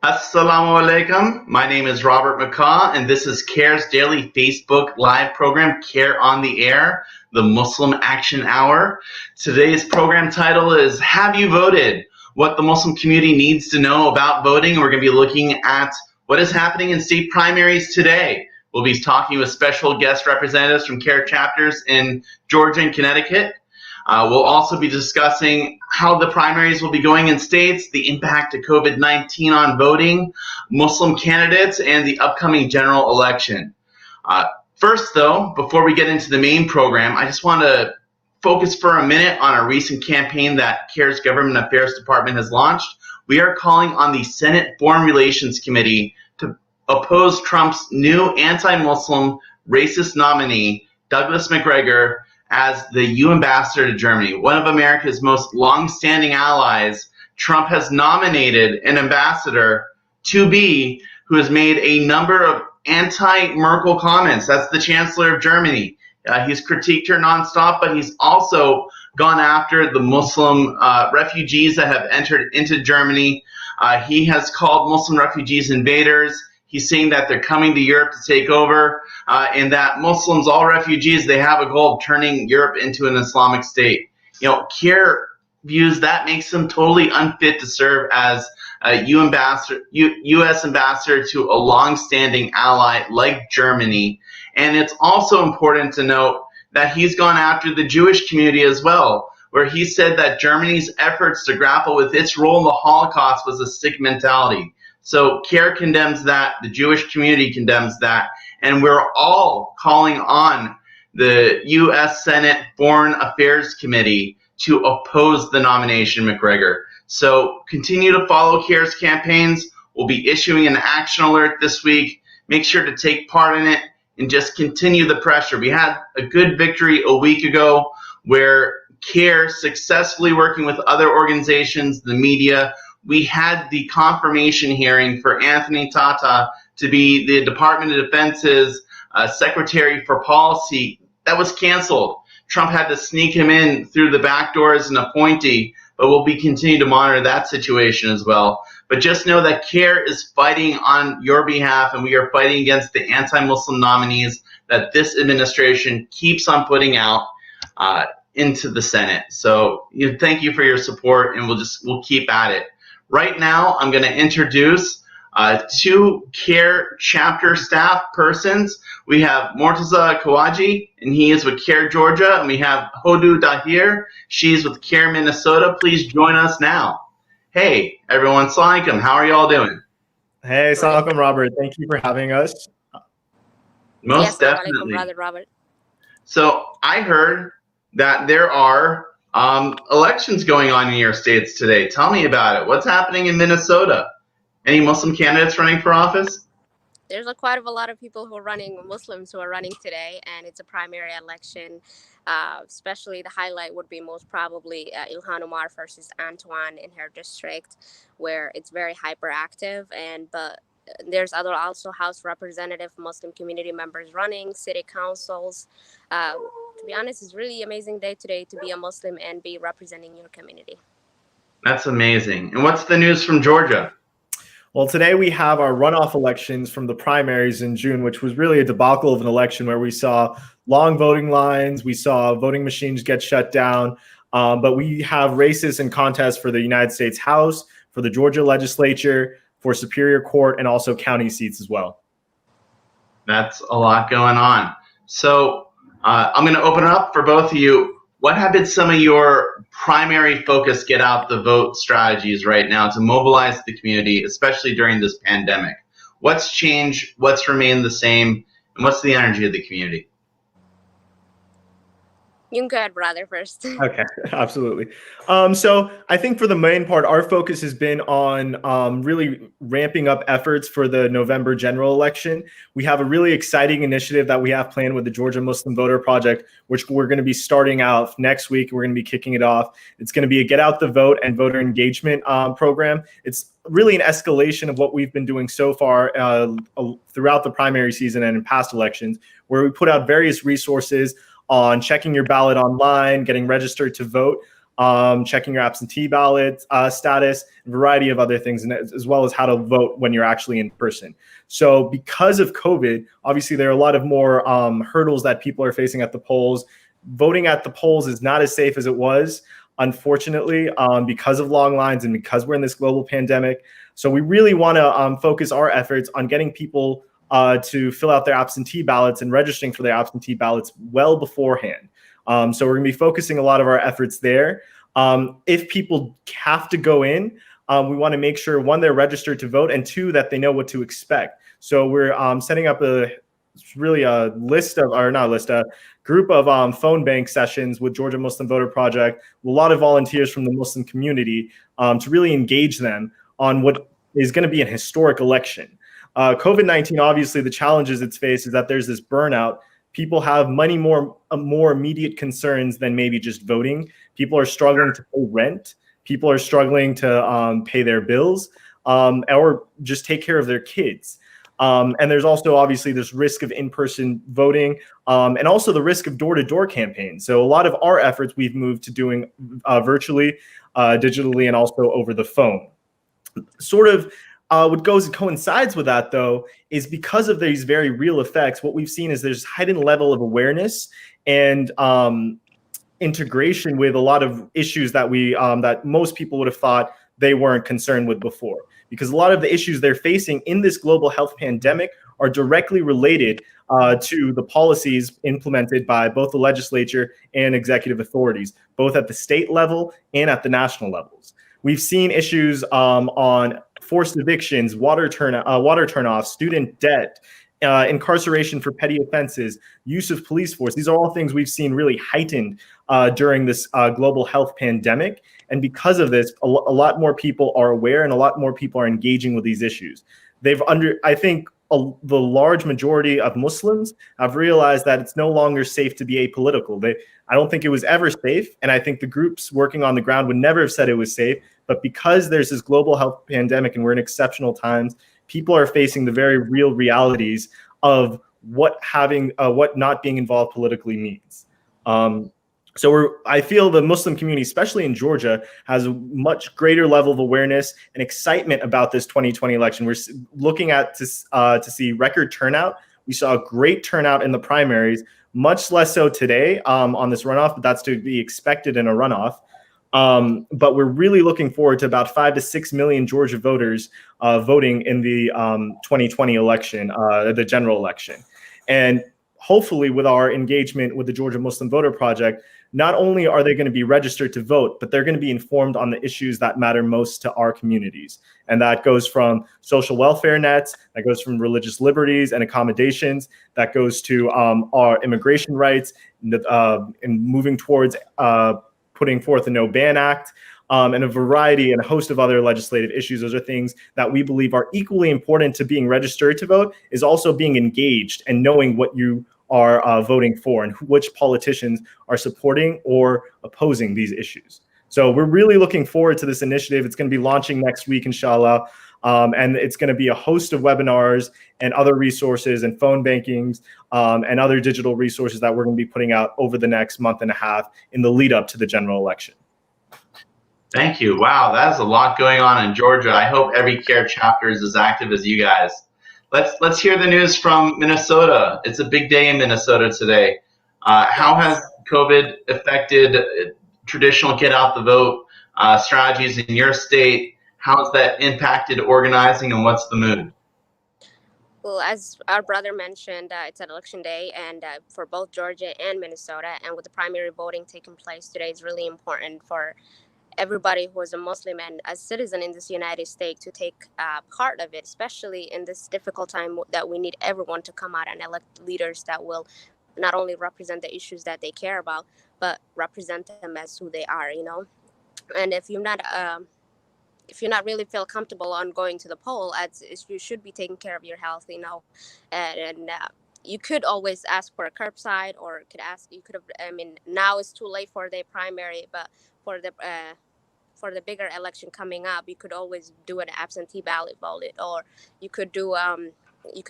Assalamu alaikum. My name is Robert McCaw, and this is CAIR's daily Facebook live program, CAIR on the Air, the Muslim Action Hour. Today's program title is Have You Voted? What the Muslim community needs to know about voting. We're going to be looking at what is happening in state primaries today. We'll be talking with special guest representatives from CAIR chapters in Georgia and Connecticut. We'll also be discussing how the primaries will be going in states, the impact of COVID-19 on voting, Muslim candidates, and the upcoming general election. First, though, before we get into the main program, I just want to focus for a minute on a recent campaign that CAIR's Government Affairs Department has launched. We are calling on the Senate Foreign Relations Committee to oppose Trump's new anti-Muslim racist nominee, Douglas McGregor, as the EU ambassador to Germany. One of America's most long-standing allies, Trump has nominated an ambassador to be who has made a number of anti-Merkel comments. That's the Chancellor of Germany. He's critiqued her nonstop, but he's also gone after the Muslim refugees that have entered into Germany. He has called Muslim refugees invaders. He's saying that they're coming to Europe to take over, and that Muslims, all refugees, they have a goal of turning Europe into an Islamic state. CAIR views that makes him totally unfit to serve as a U.S. ambassador to a long-standing ally like Germany. And it's also important to note that he's gone after the Jewish community as well, where he said that Germany's efforts to grapple with its role in the Holocaust was a sick mentality. So CAIR condemns that, the Jewish community condemns that, and we're all calling on the U.S. Senate Foreign Affairs Committee to oppose the nomination of McGregor. So continue to follow CAIR's campaigns. We'll be issuing an action alert this week. Make sure to take part in it and just continue the pressure. We had a good victory a week ago where CAIR, successfully working with other organizations, the media, we had the confirmation hearing for Anthony Tata to be the Department of Defense's Secretary for Policy. That was canceled. Trump had to sneak him in through the back door as an appointee, but we'll be continuing to monitor that situation as well. But just know that CAIR is fighting on your behalf, and we are fighting against the anti-Muslim nominees that this administration keeps on putting out into the Senate. So thank you for your support, and we'll keep at it. Right now, I'm going to introduce two CAIR chapter staff persons. We have Mortaza Kawaji, and he is with CAIR Georgia, and we have Hodu Dahir. She's with CAIR Minnesota. Please join us now. Hey, everyone, Assalamu alaikum. How are you all doing? Hey, Assalamu alaikum, Robert. Thank you for having us. Most definitely. Brother Robert. So I heard that there are elections going on in your states today. Tell me about it. What's happening in Minnesota? Any Muslim candidates running for office? There's quite a lot of people who are running, Muslims who are running today, and it's a primary election. Especially the highlight would be most probably Ilhan Omar versus Antoine in her district, where it's very hyperactive. But there's also House representative Muslim community members running, city councils. To be honest, it's really amazing day today to be a Muslim and be representing your community. That's amazing. And what's the news from Georgia? Well, today we have our runoff elections from the primaries in June, which was really a debacle of an election where we saw long voting lines, we saw voting machines get shut down, but we have races and contests for the United States House, for the Georgia legislature, for Superior Court, and also county seats as well. That's a lot going on. So I'm going to open it up for both of you. What have been some of your primary focus get out the vote strategies right now to mobilize the community, especially during this pandemic? What's changed? What's remained the same? And what's the energy of the community? You can go ahead, brother, first. Okay, absolutely. So I think for the main part, our focus has been on really ramping up efforts for the November general election. We have a really exciting initiative that we have planned with the Georgia Muslim Voter Project, which we're going to be starting out next week. We're going to be kicking it off. It's going to be a Get Out the Vote and voter engagement program. It's really an escalation of what we've been doing so far throughout the primary season and in past elections, where we put out various resources on checking your ballot online, getting registered to vote. checking your absentee ballot status, a variety of other things, and as well as how to vote when you're actually in person. So because of COVID, obviously there are a lot of more hurdles that people are facing at the polls. Voting at the polls is not as safe as it was, unfortunately, because of long lines and because we're in this global pandemic. So we really want to focus our efforts on getting people to fill out their absentee ballots and registering for their absentee ballots well beforehand. So we're going to be focusing a lot of our efforts there. If people have to go in, we want to make sure, one, they're registered to vote, and two, that they know what to expect. So we're setting up a group of phone bank sessions with Georgia Muslim Voter Project, with a lot of volunteers from the Muslim community to really engage them on what is going to be an historic election. COVID-19, obviously, the challenges it's faced is that there's this burnout. People have many more immediate concerns than maybe just voting. People are struggling to pay rent. People are struggling to pay their bills or just take care of their kids. And there's also obviously this risk of in-person voting and also the risk of door-to-door campaigns. So a lot of our efforts we've moved to doing virtually, digitally, and also over the phone. Sort of what coincides with that, though, is because of these very real effects, what we've seen is there's heightened level of awareness and integration with a lot of issues that that most people would have thought they weren't concerned with before. Because a lot of the issues they're facing in this global health pandemic are directly related to the policies implemented by both the legislature and executive authorities, both at the state level and at the national levels. We've seen issues on forced evictions, water turnoffs, student debt, incarceration for petty offenses, use of police force. These are all things we've seen really heightened during this global health pandemic. And because of this, a lot more people are aware and a lot more people are engaging with these issues. I think the large majority of Muslims have realized that it's no longer safe to be apolitical. I don't think it was ever safe. And I think the groups working on the ground would never have said it was safe. But because there's this global health pandemic and we're in exceptional times, people are facing the very real realities of what not being involved politically means. So I feel the Muslim community, especially in Georgia, has a much greater level of awareness and excitement about this 2020 election. We're looking at to see record turnout. We saw a great turnout in the primaries, much less so today on this runoff, but that's to be expected in a runoff. But we're really looking forward to about 5 to 6 million Georgia voters voting in the 2020 election, the general election. And hopefully with our engagement with the Georgia Muslim Voter Project, not only are they going to be registered to vote, but they're going to be informed on the issues that matter most to our communities. And that goes from social welfare nets, that goes from religious liberties and accommodations, that goes to our immigration rights, and moving towards putting forth a No Ban Act, and a variety and a host of other legislative issues. Those are things that we believe are equally important to being registered to vote, is also being engaged and knowing what you are voting for and which politicians are supporting or opposing these issues. So we're really looking forward to this initiative. It's going to be launching next week, inshallah. And it's going to be a host of webinars and other resources and phone bankings and other digital resources that we're going to be putting out over the next month and a half in the lead up to the general election. Thank you. Wow, that's a lot going on in Georgia. I hope every CAIR chapter is as active as you guys. Let's hear the news from Minnesota. It's a big day in Minnesota today. How has COVID affected traditional get out the vote strategies in your state? How has that impacted organizing, and what's the mood? Well, as our brother mentioned, it's an election day, and for both Georgia and Minnesota, and with the primary voting taking place today, it's really important for everybody who is a Muslim and a citizen in this United States to take part of it, especially in this difficult time that we need everyone to come out and elect leaders that will not only represent the issues that they care about, but represent them as who they are, And if you're not really feel comfortable on going to the poll, you should be taking care of your health, and you could always ask for a curbside, or now it's too late for the primary, but for the bigger election coming up, you could always do an absentee ballot vote, or you could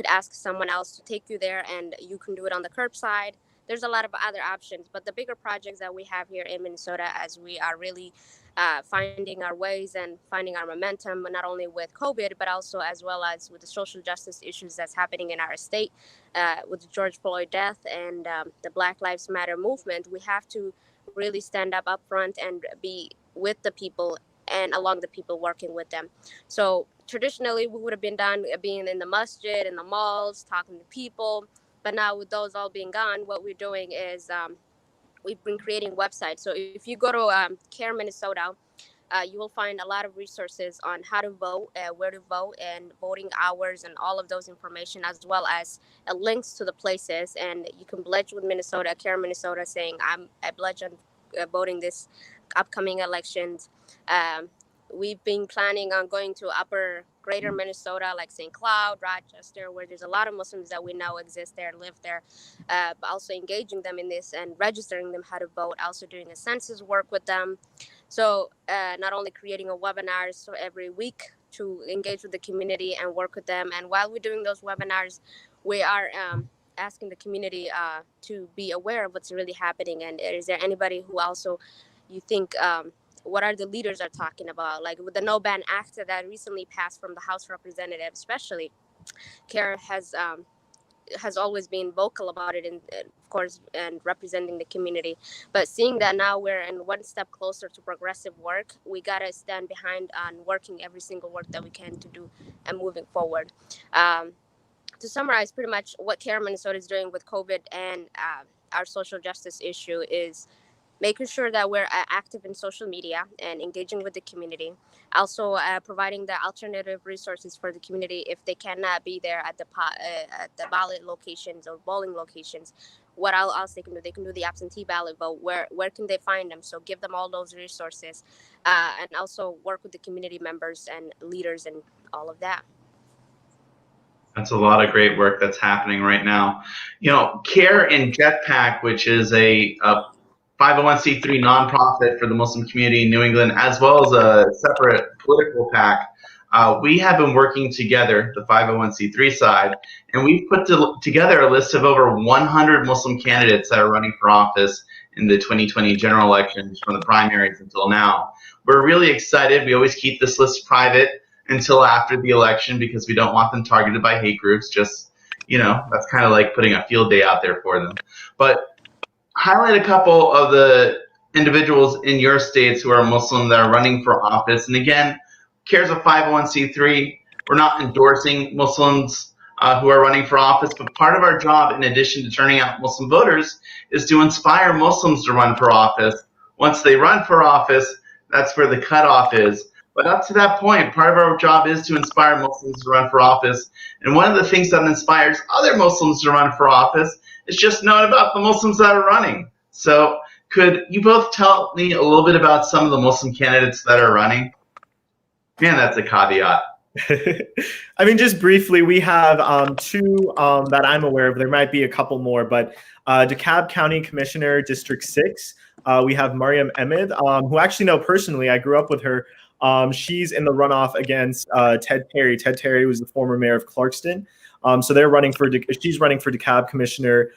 ask someone else to take you there, and you can do it on the curbside. there's a lot of other options. But the bigger projects that we have here in Minnesota, as we are really finding our ways and finding our momentum, not only with COVID, but also as well as with the social justice issues that's happening in our state, with the George Floyd death and the Black Lives Matter movement. We have to really stand up front and be with the people and along the people working with them. So traditionally, we would have been done being in the masjid, in the malls, talking to people. But now with those all being gone, what we're doing is we've been creating websites. So if you go to CAIR Minnesota, you will find a lot of resources on how to vote, where to vote, and voting hours, and all of those information, as well as links to the places. And you can pledge with Minnesota, CAIR Minnesota, saying I pledge on voting this upcoming elections. Um, we've been planning on going to upper greater Minnesota, like St. Cloud, Rochester, where there's a lot of Muslims that we know exist there, live there, but also engaging them in this and registering them how to vote, also doing a census work with them. So not only creating a webinars so every week to engage with the community and work with them. And while we're doing those webinars, we are asking the community to be aware of what's really happening. And is there anybody who also you think what are the leaders are talking about, like with the No Ban Act that recently passed from the House Representatives, especially CAIR has always been vocal about it, and of course, and representing the community. But seeing that now we're in one step closer to progressive work, we gotta stand behind on working every single work that we can to do and moving forward. To summarize, pretty much what CAIR Minnesota is doing with COVID and our social justice issue is making sure that we're active in social media and engaging with the community. Also, providing the alternative resources for the community if they cannot be there at the ballot locations or polling locations. What else they can do? They can do the absentee ballot vote. Where can they find them? So give them all those resources, and also work with the community members and leaders and all of that. That's a lot of great work that's happening right now. CARE and Jetpack, which is a 501c3 nonprofit for the Muslim community in New England, as well as a separate political PAC, we have been working together, the 501c3 side, and we've put together a list of over 100 Muslim candidates that are running for office in the 2020 general elections from the primaries until now. We're really excited. We always keep this list private until after the election because we don't want them targeted by hate groups. Just, that's kind of like putting a field day out there for them. But highlight a couple of the individuals in your states who are Muslim that are running for office. And again, CAIR's a 501c3. We're not endorsing Muslims who are running for office, but part of our job, in addition to turning out Muslim voters, is to inspire Muslims to run for office. Once they run for office, that's where the cutoff is. But up to that point, part of our job is to inspire Muslims to run for office. And one of the things that inspires other Muslims to run for office is just knowing about the Muslims that are running. So could you both tell me a little bit about some of the Muslim candidates that are running? Man, that's a caveat. I mean, just briefly, we have two that I'm aware of. There might be a couple more, but DeKalb County Commissioner, District 6, we have Mariam Ahmed, who I actually know personally. I grew up with her. She's in the runoff against Ted Terry. Ted Terry was the former mayor of Clarkston. So she's running for DeKalb Commissioner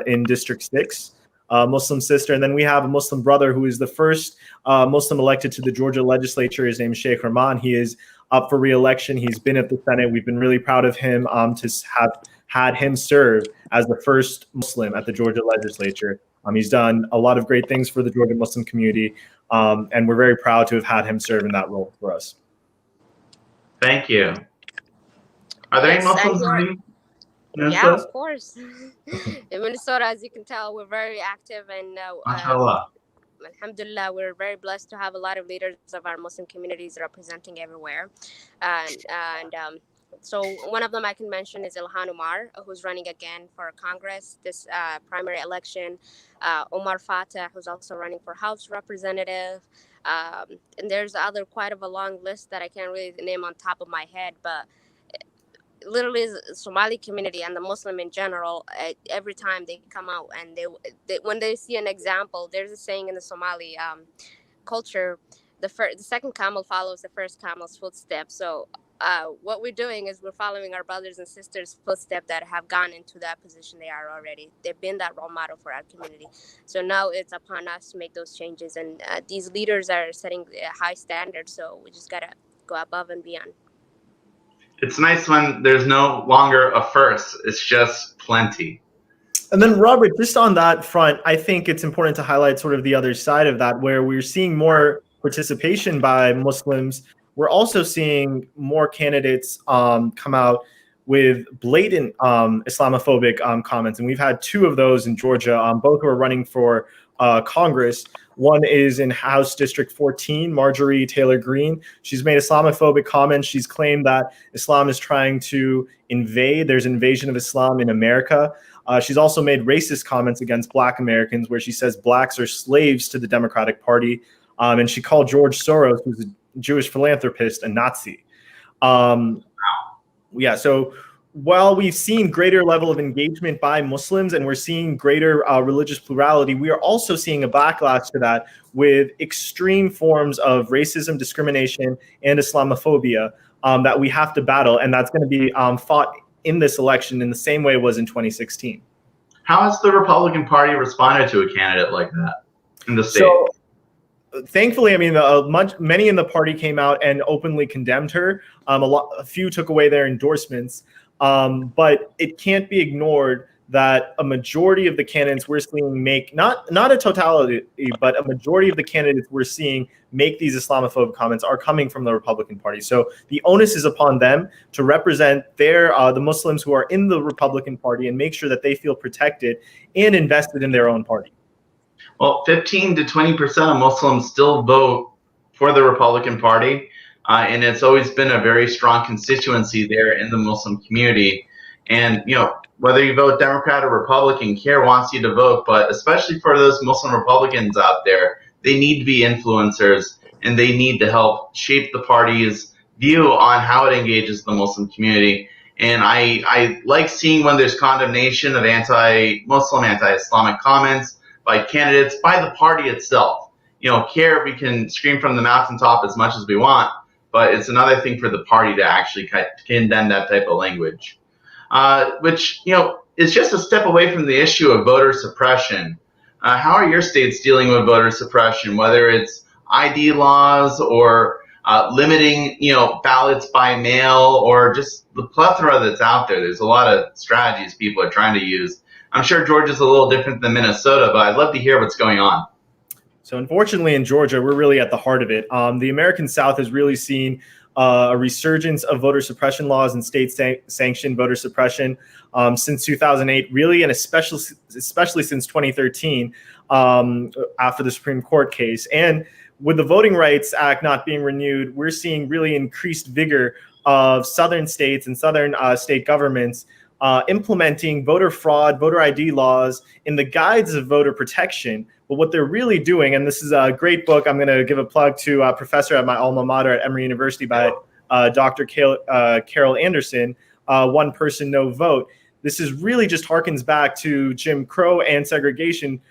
in District 6, Muslim sister. And then we have a Muslim brother who is the first Muslim elected to the Georgia legislature. His name is Sheikh Rahman. He is up for re-election. He's been at the Senate. We've been really proud of him to have had him serve as the first Muslim at the Georgia legislature. He's done a lot of great things for the Georgia Muslim community, and we're very proud to have had him serve in that role for us. Thank you. Are there any Muslims running? Yeah, of course. In Minnesota, as you can tell, we're very active, and alhamdulillah, we're very blessed to have a lot of leaders of our Muslim communities representing everywhere. So one of them I can mention is Ilhan Omar, who's running again for Congress this primary election. Omar Fatah, who's also running for House Representative. And there's quite of a long list that I can't really name on top of my head, but literally the Somali community and the Muslim in general, every time they come out and they when they see an example, there's a saying in the Somali culture, the second camel follows the first camel's footsteps. So what we're doing is we're following our brothers and sisters' footsteps that have gone into that position they are already. They've been that role model for our community. So now it's upon us to make those changes. And these leaders are setting high standards. So we just got to go above and beyond. It's nice when there's no longer a first, it's just plenty. And then, Robert, just on that front, I think it's important to highlight sort of the other side of that, where we're seeing more participation by Muslims. We're also seeing more candidates come out with blatant Islamophobic comments. And we've had two of those in Georgia, both who are running for Congress. One is in House District 14, Marjorie Taylor Greene. She's made Islamophobic comments. She's claimed that Islam is trying to invade. There's invasion of Islam in America. She's also made racist comments against Black Americans, where she says blacks are slaves to the Democratic Party. And she called George Soros, who's a Jewish philanthropist, a Nazi. Yeah, so while we've seen greater level of engagement by Muslims and we're seeing greater religious plurality, we are also seeing a backlash to that with extreme forms of racism, discrimination, and Islamophobia that we have to battle. And that's going to be fought in this election in the same way it was in 2016. How has the Republican Party responded to a candidate like that in the state? So, thankfully, I mean, many in the party came out and openly condemned her. A few took away their endorsements, but it can't be ignored that a majority of the candidates we're seeing make not a totality, but a majority of the candidates we're seeing make these Islamophobic comments are coming from the Republican Party. So the onus is upon them to represent the Muslims who are in the Republican Party and make sure that they feel protected and invested in their own party. Well, 15 to 20% of Muslims still vote for the Republican Party, and it's always been a very strong constituency there in the Muslim community. And, whether you vote Democrat or Republican, CAIR wants you to vote, but especially for those Muslim Republicans out there, they need to be influencers, and they need to help shape the party's view on how it engages the Muslim community. And I like seeing when there's condemnation of anti-Muslim, anti-Islamic comments by candidates, by the party itself. CAIR, we can scream from the mountaintop as much as we want, but it's another thing for the party to actually condemn that type of language, which, is just a step away from the issue of voter suppression. How are your states dealing with voter suppression, whether it's ID laws or limiting, ballots by mail, or just the plethora that's out there? There's a lot of strategies people are trying to use. I'm sure Georgia's a little different than Minnesota, but I'd love to hear what's going on. So unfortunately, in Georgia, we're really at the heart of it. The American South has really seen a resurgence of voter suppression laws and state-sanctioned voter suppression since 2008, really, and especially since 2013 after the Supreme Court case. And with the Voting Rights Act not being renewed, we're seeing really increased vigor of southern states and southern state governments implementing voter fraud, voter ID laws in the guise of voter protection. But what they're really doing, and this is a great book, I'm going to give a plug to a professor at my alma mater at Emory University by Dr. Carol Anderson, One Person, No Vote. This is really just harkens back to Jim Crow and segregation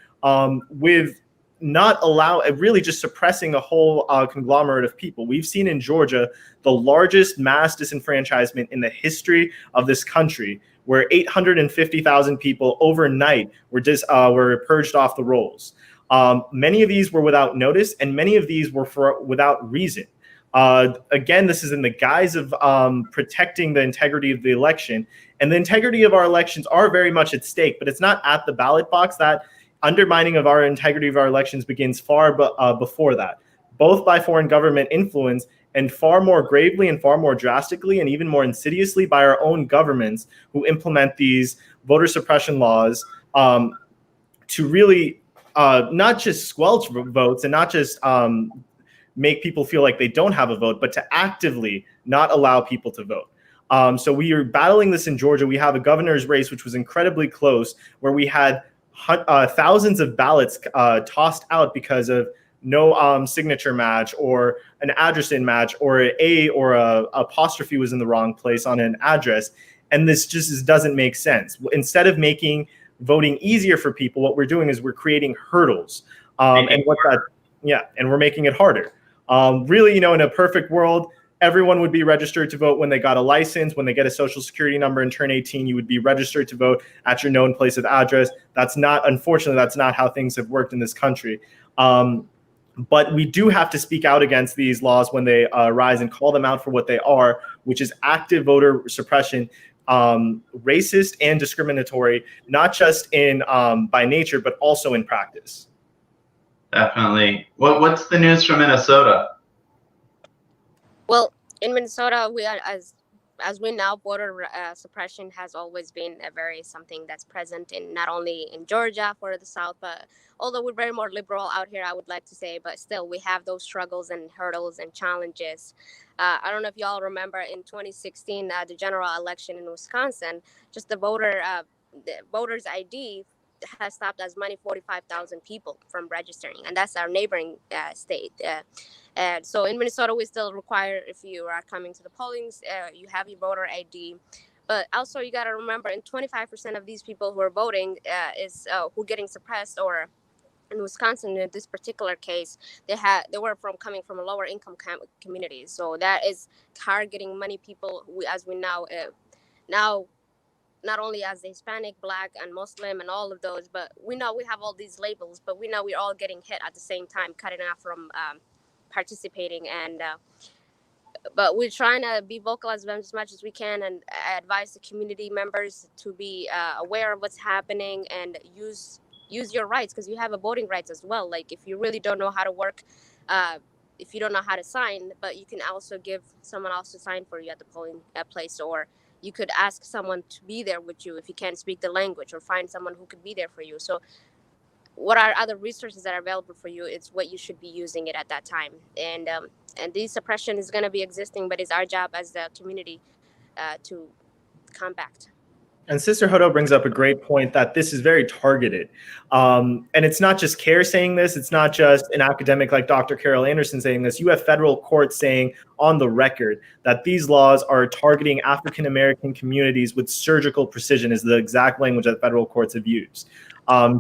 with really just suppressing a whole conglomerate of people. We've seen in Georgia the largest mass disenfranchisement in the history of this country, where 850,000 people overnight were purged off the rolls. Many of these were without notice, and many of these were without reason. Again, this is in the guise of protecting the integrity of the election. And the integrity of our elections are very much at stake, but it's not at the ballot box. That undermining of our integrity of our elections begins far before that, both by foreign government influence and far more gravely and far more drastically and even more insidiously by our own governments who implement these voter suppression laws to really not just squelch votes and not just make people feel like they don't have a vote, but to actively not allow people to vote. So we are battling this in Georgia. We have a governor's race, which was incredibly close, where we had thousands of ballots tossed out because of no signature match or an address in match or a apostrophe was in the wrong place on an address. And this just doesn't make sense. Instead of making voting easier for people, what we're doing is we're creating hurdles. And we're making it harder. Really, in a perfect world, everyone would be registered to vote when they got a license. When they get a social security number and turn 18, you would be registered to vote at your known place of address. Unfortunately, that's not how things have worked in this country. But we do have to speak out against these laws when they arise and call them out for what they are, which is active voter suppression, racist and discriminatory, not just in by nature, but also in practice. Definitely. What's the news from Minnesota? Well, in Minnesota, we are as we know, voter suppression has always been something that's present in not only in Georgia for the South, but although we're very more liberal out here, I would like to say, but still we have those struggles and hurdles and challenges. I don't know if y'all remember in 2016, the general election in Wisconsin, just the voters ID has stopped as many 45,000 people from registering, and that's our neighboring state. And so in Minnesota, we still require, if you are coming to the pollings, you have your voter ID. But also you got to remember, in 25% of these people who are voting who are getting suppressed, or in Wisconsin, in this particular case, they were coming from lower income communities. So that is targeting many people, as we know, now, not only as Hispanic, Black, and Muslim, and all of those, but we know we have all these labels, but we know we're all getting hit at the same time, cutting off from participating. And but we're trying to be vocal as much as we can, and advise the community members to be aware of what's happening and use your rights, because you have a voting rights as well. Like, if you really don't know how to work, if you don't know how to sign, but you can also give someone else to sign for you at the polling place, or you could ask someone to be there with you if you can't speak the language, or find someone who could be there for you. So what are other resources that are available for you? It's what you should be using it at that time. And this suppression is going to be existing, but it's our job as the community to combat. And Sister Hodo brings up a great point, that this is very targeted. And it's not just CAIR saying this. It's not just an academic like Dr. Carol Anderson saying this. You have federal courts saying on the record that these laws are targeting African-American communities with surgical precision, is the exact language that federal courts have used.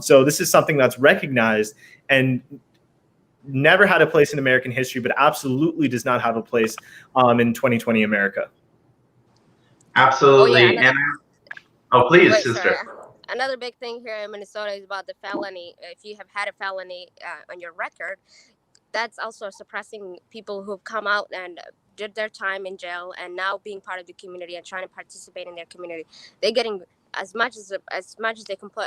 So this is something that's recognized and never had a place in American history, but absolutely does not have a place in 2020 America. Absolutely. Please, Wait, sister. Sorry. Another big thing here in Minnesota is about the felony. If you have had a felony on your record, that's also suppressing people who've come out and did their time in jail and now being part of the community and trying to participate in their community. They're getting as much as they can put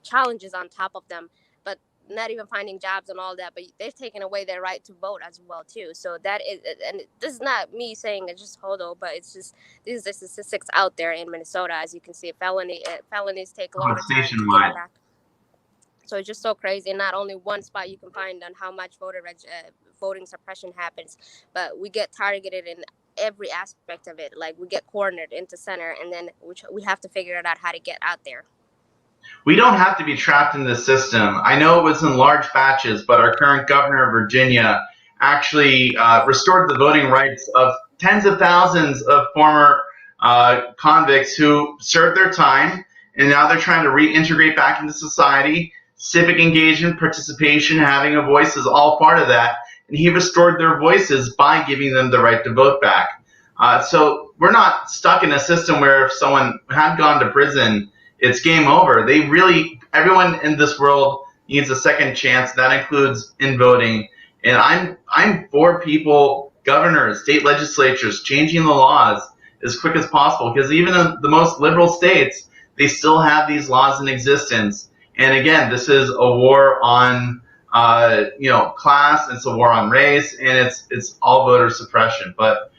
challenges on top of them, but not even finding jobs and all that. But they've taken away their right to vote as well too. So that is, and this is not me saying it's just Hodo, but it's just these are the statistics out there in Minnesota. As you can see, felonies take longer time to get back. So it's just so crazy. And not only one spot you can find on how much voting suppression happens, but we get targeted in every aspect of it. Like, we get cornered into center, and then we have to figure it out how to get out there. We don't have to be trapped in the system. I know it was in large batches, but our current governor of Virginia actually restored the voting rights of tens of thousands of former convicts who served their time, and now they're trying to reintegrate back into society. Civic engagement, participation, having a voice is all part of that. And he restored their voices by giving them the right to vote back. So we're not stuck in a system where if someone had gone to prison, it's game over. Everyone in this world needs a second chance. That includes in voting. And I'm for people, governors, state legislatures, changing the laws as quick as possible, because even in the most liberal states, they still have these laws in existence. And again, this is a war on class, it's a war on race, and it's all voter suppression. But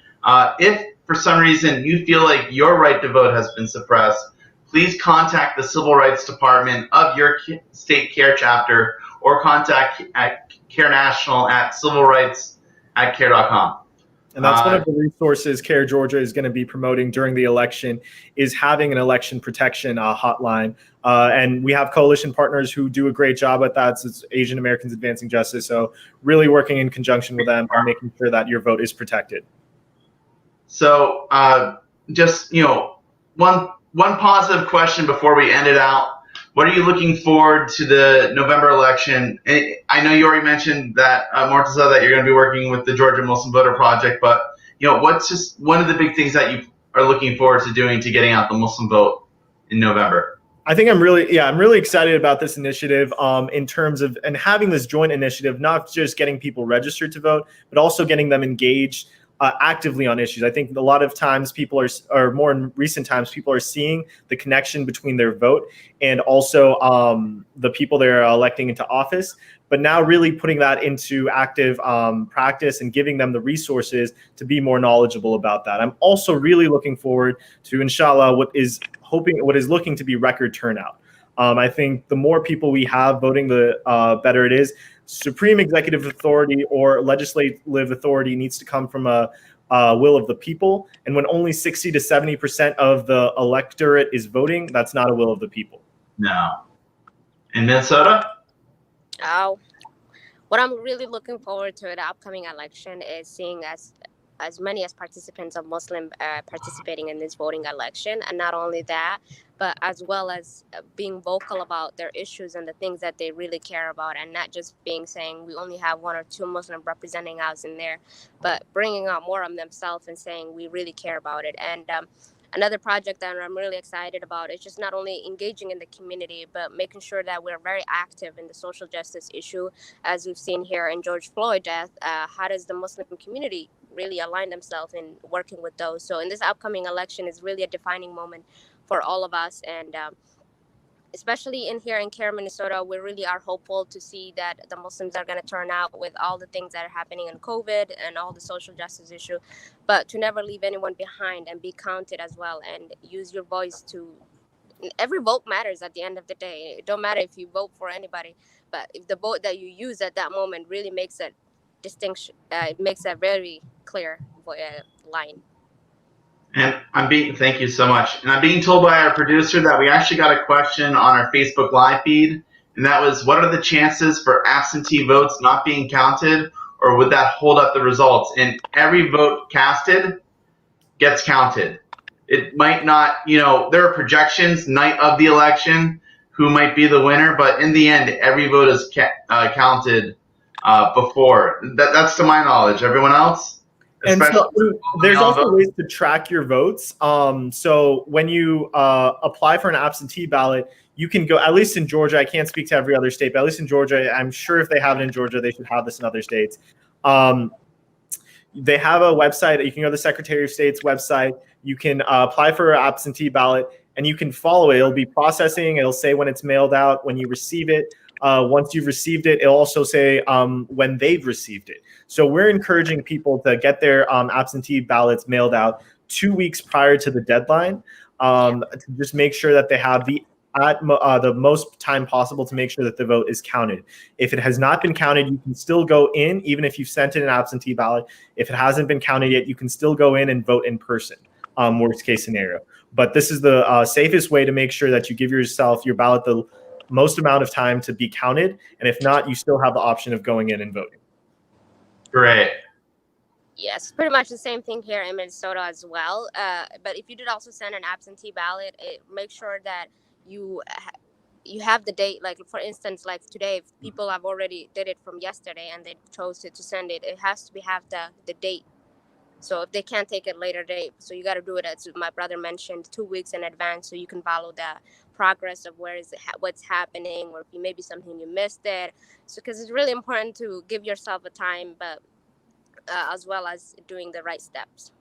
if for some reason you feel like your right to vote has been suppressed, please contact the Civil Rights Department of your state CAIR chapter, or contact at CAIR National at civilrights@cair.com. And that's one of the resources CAIR Georgia is going to be promoting during the election, is having an election protection hotline. And we have coalition partners who do a great job at that. So it's Asian Americans Advancing Justice. So really working in conjunction with them and making sure that your vote is protected. So one positive question before we end it out. What are you looking forward to the November election? I know you already mentioned that, Mortaza, that you're going to be working with the Georgia Muslim Voter Project, but what's just one of the big things that you are looking forward to doing to getting out the Muslim vote in November? I think I'm really excited about this initiative in terms of and having this joint initiative, not just getting people registered to vote, but also getting them engaged actively on issues. I think a lot of times or more in recent times, people are seeing the connection between their vote and also the people they're electing into office. But now really putting that into active practice and giving them the resources to be more knowledgeable about that. I'm also really looking forward to, inshallah, what is looking to be record turnout. I think the more people we have voting, the better it is. Supreme executive authority or legislative authority needs to come from a will of the people. And when only 60 to 70% of the electorate is voting, that's not a will of the people. No. In Minnesota? What I'm really looking forward to the upcoming election is seeing as many as participants of Muslim participating in this voting election. And not only that, but as well as being vocal about their issues and the things that they really care about, and not just saying we only have one or two Muslim representing us in there, but bringing out more of themselves and saying we really care about it. And another project that I'm really excited about is just not only engaging in the community, but making sure that we're very active in the social justice issue. As we've seen here in George Floyd death, how does the Muslim community really align themselves in working with those? So in this upcoming election is really a defining moment for all of us. And especially here in CAIR, Minnesota, we really are hopeful to see that the Muslims are going to turn out with all the things that are happening in COVID and all the social justice issue, but to never leave anyone behind and be counted as well, and use your voice to. Every vote matters at the end of the day. It don't matter if you vote for anybody, but if the vote that you use at that moment really makes a distinction, it makes a very clear line. And thank you so much. And I'm being told by our producer that we actually got a question on our Facebook Live feed, and that was, what are the chances for absentee votes not being counted, or would that hold up the results? And every vote casted gets counted. It might not, there are projections night of the election who might be the winner, but in the end, every vote is counted before. That's to my knowledge. Everyone else? And so there's also ways to track your votes. So when you apply for an absentee ballot, you can go, at least in Georgia, I can't speak to every other state, but at least in Georgia, I'm sure if they have it in Georgia, they should have this in other states. They have a website. You can go to the Secretary of State's website. You can apply for an absentee ballot, and you can follow it. It'll be processing. It'll say when it's mailed out, when you receive it. Once you've received it, it'll also say when they've received it. So we're encouraging people to get their absentee ballots mailed out 2 weeks prior to the deadline, to just make sure that they have the most time possible to make sure that the vote is counted. If it has not been counted, you can still go in, even if you've sent in an absentee ballot. If it hasn't been counted yet, you can still go in and vote in person, worst case scenario. But this is the safest way to make sure that you give your ballot the most amount of time to be counted. And if not, you still have the option of going in and voting. Great. Yes, pretty much the same thing here in Minnesota as well. But if you did also send an absentee ballot, make sure that you have the date. Like, for instance, like today, if people have already did it from yesterday and they chose to send it, it has to have the date. So if they can't take it later date, so you got to do it, as my brother mentioned, 2 weeks in advance, so you can follow the progress of what's happening, or if maybe something you missed it. So because it's really important to give yourself a time, but as well as doing the right steps.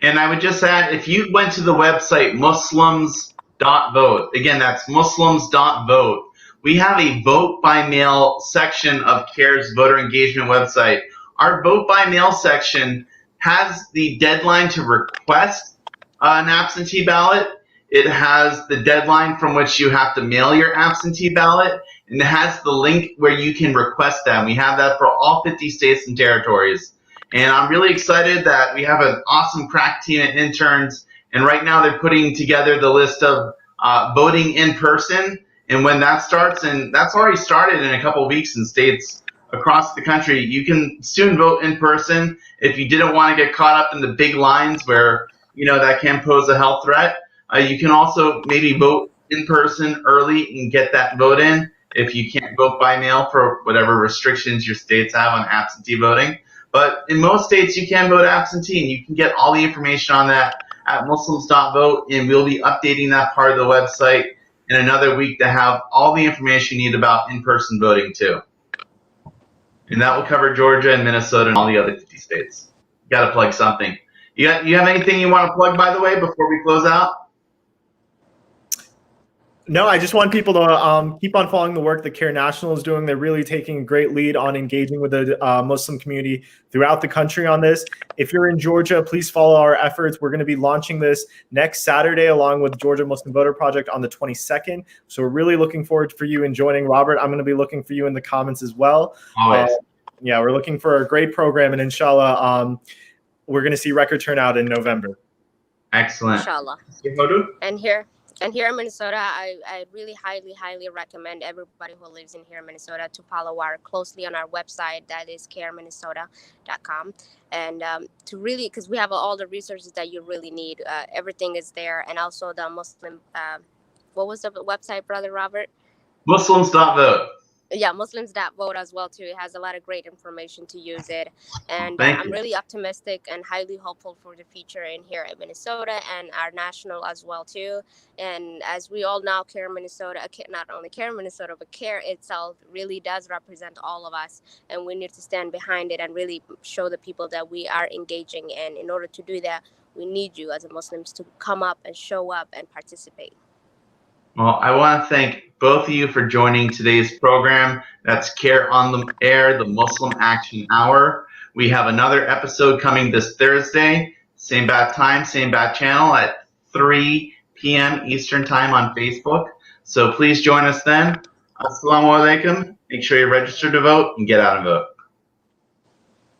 And I would just add, if you went to the website muslims.vote, again, that's muslims.vote, we have a vote by mail section of CAIR's voter engagement website. Our vote by mail section has the deadline to request an absentee ballot. It has the deadline from which you have to mail your absentee ballot, and it has the link where you can request them. We have that for all 50 states and territories. And I'm really excited that we have an awesome crack team of interns, and right now they're putting together the list of voting in person, and when that starts, and that's already started in a couple of weeks in states across the country, you can soon vote in person. If you didn't want to get caught up in the big lines where, that can pose a health threat, you can also maybe vote in person early and get that vote in if you can't vote by mail for whatever restrictions your states have on absentee voting. But in most states, you can vote absentee, and you can get all the information on that at Muslims.vote, and we'll be updating that part of the website in another week to have all the information you need about in-person voting too. And that will cover Georgia and Minnesota and all the other 50 states. You got to plug something. You have anything you want to plug, by the way, before we close out? No, I just want people to keep on following the work that CAIR National is doing. They're really taking a great lead on engaging with the Muslim community throughout the country on this. If you're in Georgia, please follow our efforts. We're going to be launching this next Saturday along with Georgia Muslim Voter Project on the 22nd. So we're really looking forward for you in joining. Robert, I'm going to be looking for you in the comments as well. Always. Yeah, we're looking for a great program, and inshallah, we're going to see record turnout in November. Excellent. Inshallah. And here in Minnesota, I really highly recommend everybody who lives in here in Minnesota to follow closely on our website. That is cairminnesota.com. And to really, because we have all the resources that you really need. Everything is there. And also the Muslim, what was the website, Brother Robert? Muslims.vote. Yeah, Muslims.vote as well too. It has a lot of great information to use it, and Thank I'm you. really optimistic and highly hopeful for the future in here in Minnesota and our national as well too. And as we all know, CAIR Minnesota, not only CAIR Minnesota, but CAIR itself really does represent all of us, and we need to stand behind it and really show the people that we are engaging. And in order to do that, we need you as a Muslims to come up and show up and participate. Well, I want to thank both of you for joining today's program. That's CAIR on the Air, the Muslim Action Hour. We have another episode coming this Thursday, same bad time, same bad channel at 3 p.m. Eastern Time on Facebook. So please join us then. Assalamu alaikum. Make sure you're registered to vote and get out and vote.